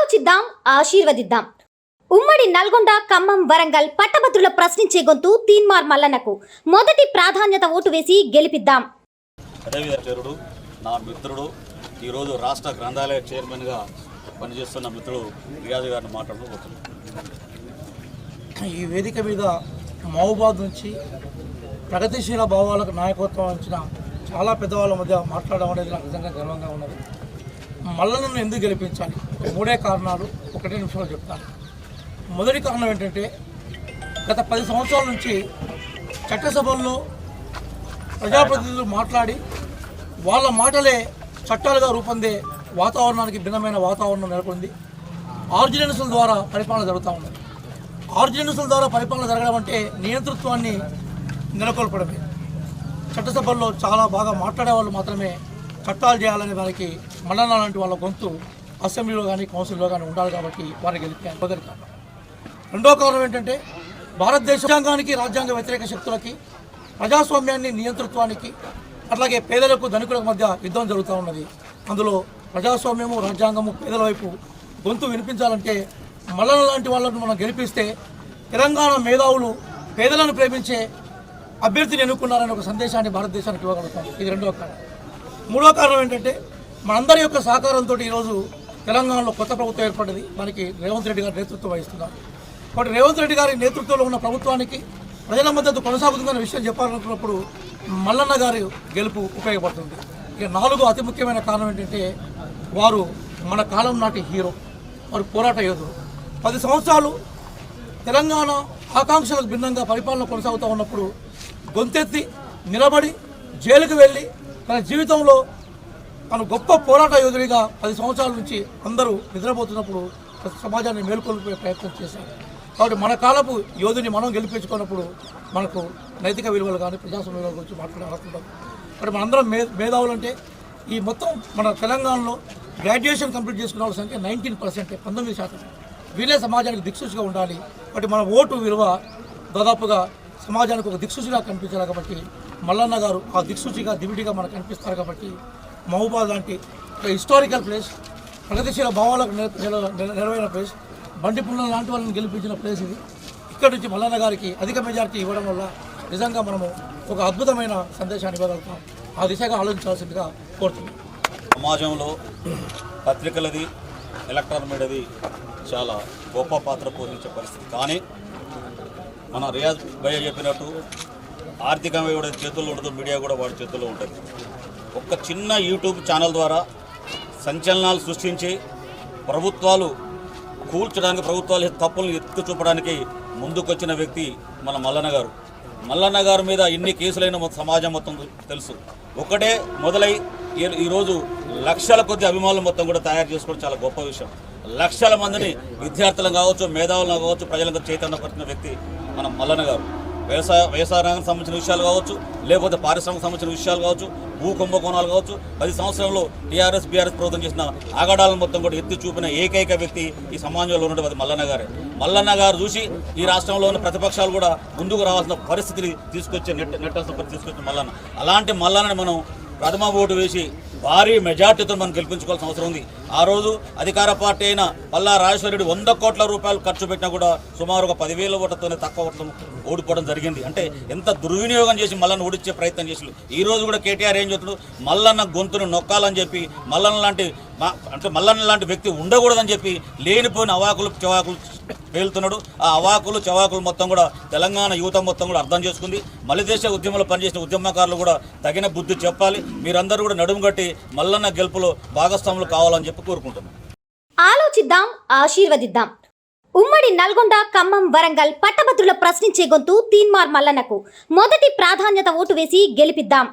ఆలోచిద్దాం, ఆశీర్వదిద్దాం. ఉమ్మడి నల్గొండ, ఖమ్మం, వరంగల్ పట్టభద్రుల ప్రశ్నించే గొంతు తీన్మార్ మల్లన్నకు మొదటి ప్రాధాన్యత ఓటు వేసి గెలిపిద్దాం. నా మిత్రుడు ఈరోజు రాష్ట్ర గ్రంథాలయ చైర్మన్గా పనిచేస్తున్న మిత్రుడు రియాజ్ గారిని మాట్లాడుకోబోతున్నాను. ఈ వేదిక మీద మహబూబాద్ నుంచి ప్రగతిశీల భావాలకు నాయకత్వం ఇచ్చిన చాలా పెద్దవాళ్ళ మధ్య మాట్లాడడం అనేది నాకు నిజంగా గర్వంగా ఉన్నది. మల్లన్నను ఎందుకు గెలిపించాలి? మూడే కారణాలు, ఒకటే నిమిషంలో చెప్తాను. మొదటి కారణం ఏంటంటే, గత 10 సంవత్సరాల నుంచి చట్టసభల్లో ప్రజాప్రతినిధులు మాట్లాడి వాళ్ళ మాటలే చట్టాలుగా రూపొందే వాతావరణానికి భిన్నమైన వాతావరణం నెలకొంది. ఆర్డినెన్సుల ద్వారా పరిపాలన జరుగుతూ ఉన్నది. ఆర్డినెన్సుల ద్వారా పరిపాలన జరగడం అంటే నియంతృత్వాన్ని నెలకొల్పడమే. చట్టసభల్లో చాలా బాగా మాట్లాడే వాళ్ళు మాత్రమే చట్టాలు చేయాలనే వారికి మల్లన్న లాంటి వాళ్ళ గొంతు అసెంబ్లీలో కానీ కౌన్సిల్లో కానీ ఉండాలి కాబట్టి వారిని గెలిపాను. మొదటి కారణం. రెండో కారణం ఏంటంటే, భారతదేశ రాజ్యాంగానికి, రాజ్యాంగ వ్యతిరేక శక్తులకి, ప్రజాస్వామ్యాన్ని, నియంతృత్వానికి, అట్లాగే పేదలకు ధనికులకు మధ్య యుద్ధం జరుగుతూ ఉన్నది. అందులో ప్రజాస్వామ్యము, రాజ్యాంగము, పేదల వైపు గొంతు వినిపించాలంటే మల్లన్న లాంటి వాళ్ళను మనం గెలిపిస్తే తెలంగాణ మేధావులు పేదలను ప్రేమించే అభ్యర్థిని ఎన్నుకున్నారనే ఒక సందేశాన్ని భారతదేశానికి ఇవ్వగలుగుతాం. ఇది రెండో కారణం. మూడో కారణం ఏంటంటే, మనందరి యొక్క సహకారంతో ఈరోజు తెలంగాణలో కొత్త ప్రభుత్వం ఏర్పడింది. మనకి రేవంత్ రెడ్డి గారు నేతృత్వం వహిస్తున్నారు. కాబట్టి రేవంత్ రెడ్డి గారి నేతృత్వంలో ఉన్న ప్రభుత్వానికి ప్రజల మద్దతు కొనసాగుతుందనే విషయం చెప్పాలనుకున్నప్పుడు మల్లన్న గారి గెలుపు ఉపయోగపడుతుంది. ఇక నాలుగో అతి ముఖ్యమైన కారణం ఏంటంటే, వారు మన కాలం నాటి హీరో, వారు పోరాట యోధులు. 10 సంవత్సరాలు తెలంగాణ ఆకాంక్షలకు భిన్నంగా పరిపాలన కొనసాగుతూ ఉన్నప్పుడు గొంతెత్తి నిలబడి జైలుకు వెళ్ళి తన జీవితంలో తను గొప్ప పోరాట యోధుడిగా 10 సంవత్సరాల నుంచి అందరూ నిద్రపోతున్నప్పుడు సమాజాన్ని మేల్కొల్పే ప్రయత్నం చేశారు. కాబట్టి మన కాలపు యోధుని మనం గెలిపించుకున్నప్పుడు మనకు నైతిక విలువలు కానీ ప్రజాస్వామ్య విలువల గురించి మాట్లాడే అర్హత ఉంటుంది. కాబట్టి మనందరం మేధావులు అంటే, ఈ మొత్తం మన తెలంగాణలో గ్రాడ్యుయేషన్ కంప్లీట్ చేసుకున్న వాళ్ళ సంఖ్య 19%, 19%. వీళ్ళే సమాజానికి దిక్సూచిగా ఉండాలి. కాబట్టి మన ఓటు విలువ దాదాపుగా సమాజానికి ఒక దిక్సూచిగా కనిపించాలి. కాబట్టి మల్లన్న గారు ఆ దిక్సూచిగా, దివిటిగా మనకు కనిపిస్తారు. కాబట్టి మహబూబాద్ లాంటి ఒక హిస్టారికల్ ప్లేస్, ప్రగతిశీల భావాలకు నెరవేరిన ప్లేస్, బండి పుల్లల లాంటి వాళ్ళని గెలిపించిన ప్లేస్ ఇది. ఇక్కడి నుంచి మల్లన్న గారికి అధిక మెజార్టీ ఇవ్వడం వల్ల నిజంగా మనము ఒక అద్భుతమైన సందేశాన్ని ఇవ్వగలుగుతాం. ఆ దిశగా ఆలోచించాల్సిందిగా కోరుతున్నాం. సమాజంలో పత్రికలది, ఎలక్ట్రానిక్ మీడియాది చాలా గొప్ప పాత్ర పోషించే పరిస్థితి. కానీ మన రియాజ్ భయ్య చెప్పినట్టు ఆర్థికంగా కూడా చేతుల్లో ఉండదు, మీడియా కూడా వాడి చేతుల్లో ఉంటుంది. ఒక చిన్న యూట్యూబ్ ఛానల్ ద్వారా సంచలనాలు సృష్టించి ప్రభుత్వాలు కూల్చడానికి, ప్రభుత్వాలు తప్పులను ఎత్తి చూపడానికి ముందుకొచ్చిన వ్యక్తి మన మల్లన్న గారు. మల్లన్న గారి మీద ఎన్ని కేసులైన సమాజం మొత్తం తెలుసు. ఒకటే మొదలై ఈరోజు లక్షల కొద్ది అభిమానులు మొత్తం కూడా తయారు చేసుకోవడం చాలా గొప్ప విషయం. లక్షల మందిని, విద్యార్థులను కావచ్చు, మేధావులను కావచ్చు, ప్రజలకు చైతన్యపరిచిన వ్యక్తి మన మల్లన్న గారు. వ్యవసాయ రంగానికి సంబంధించిన విషయాలు కావచ్చు, లేకపోతే పారిశ్రామిక సంబంధించిన విషయాలు కావచ్చు, భూ కుంభకోణాలు కావచ్చు, 10 సంవత్సరంలో టీఆర్ఎస్ బీఆర్ఎస్ ప్రభుత్వం చేసిన ఆగడాలను మొత్తం కూడా ఎత్తి చూపిన ఏకైక వ్యక్తి ఈ సమాజంలో ఉన్నది మల్లన్న గారే. మల్లన్న గారు చూసి ఈ రాష్ట్రంలో ఉన్న ప్రతిపక్షాలు కూడా ముందుకు రావాల్సిన పరిస్థితిని నెట్టాల్సిన తీసుకొచ్చిన మల్లన్న. అలాంటి మల్లన్నని మనం ప్రథమ ఓటు వేసి భారీ మెజార్టీతో మనం గెలిపించుకోవాల్సిన అవసరం ఉంది. ఆ రోజు అధికార పార్టీ అయిన పల్లా రాజేశ్వర రెడ్డి 100 కోట్ల రూపాయలు ఖర్చు పెట్టినా కూడా సుమారుగా 10,000 ఓట్లతోనే తక్కువ ఓట్లను ఓడిపోవడం జరిగింది. అంటే ఎంత దుర్వినియోగం చేసి మల్లన్న ఓడించే ప్రయత్నం చేసి ఈ రోజు కూడా కేటీఆర్ ఏం చెప్తాడు, మల్లన్న గొంతును నొక్కాలని చెప్పి, మల్లన్న లాంటి వ్యక్తి ఉండకూడదని చెప్పి లేనిపోయిన అవాకులు చవాకులు పేలుతున్నాడు. ఆ అవాకులు చవాకులు మొత్తం కూడా తెలంగాణ యువత మొత్తం కూడా అర్థం చేసుకుంది. మలిదేశ ఉద్యమంలో పనిచేసిన ఉద్యమకారులు కూడా తగిన బుద్ధి చెప్పాలి. మీరందరూ కూడా నడుము కట్టి మల్లన్న గెలుపులో భాగస్వాములు కావాలని చెప్పి కోరుకుంటున్నాం. ఆలోచిద్దాం, ఆశీర్వదిద్దాం. ఉమ్మడి నల్గొండ, ఖమ్మం, వరంగల్ పట్టభద్రుల ప్రశ్నించే గొంతు తీన్మార్ మల్లన్నకు మొదటి ప్రాధాన్యత ఓటు వేసి గెలిపిద్దాం.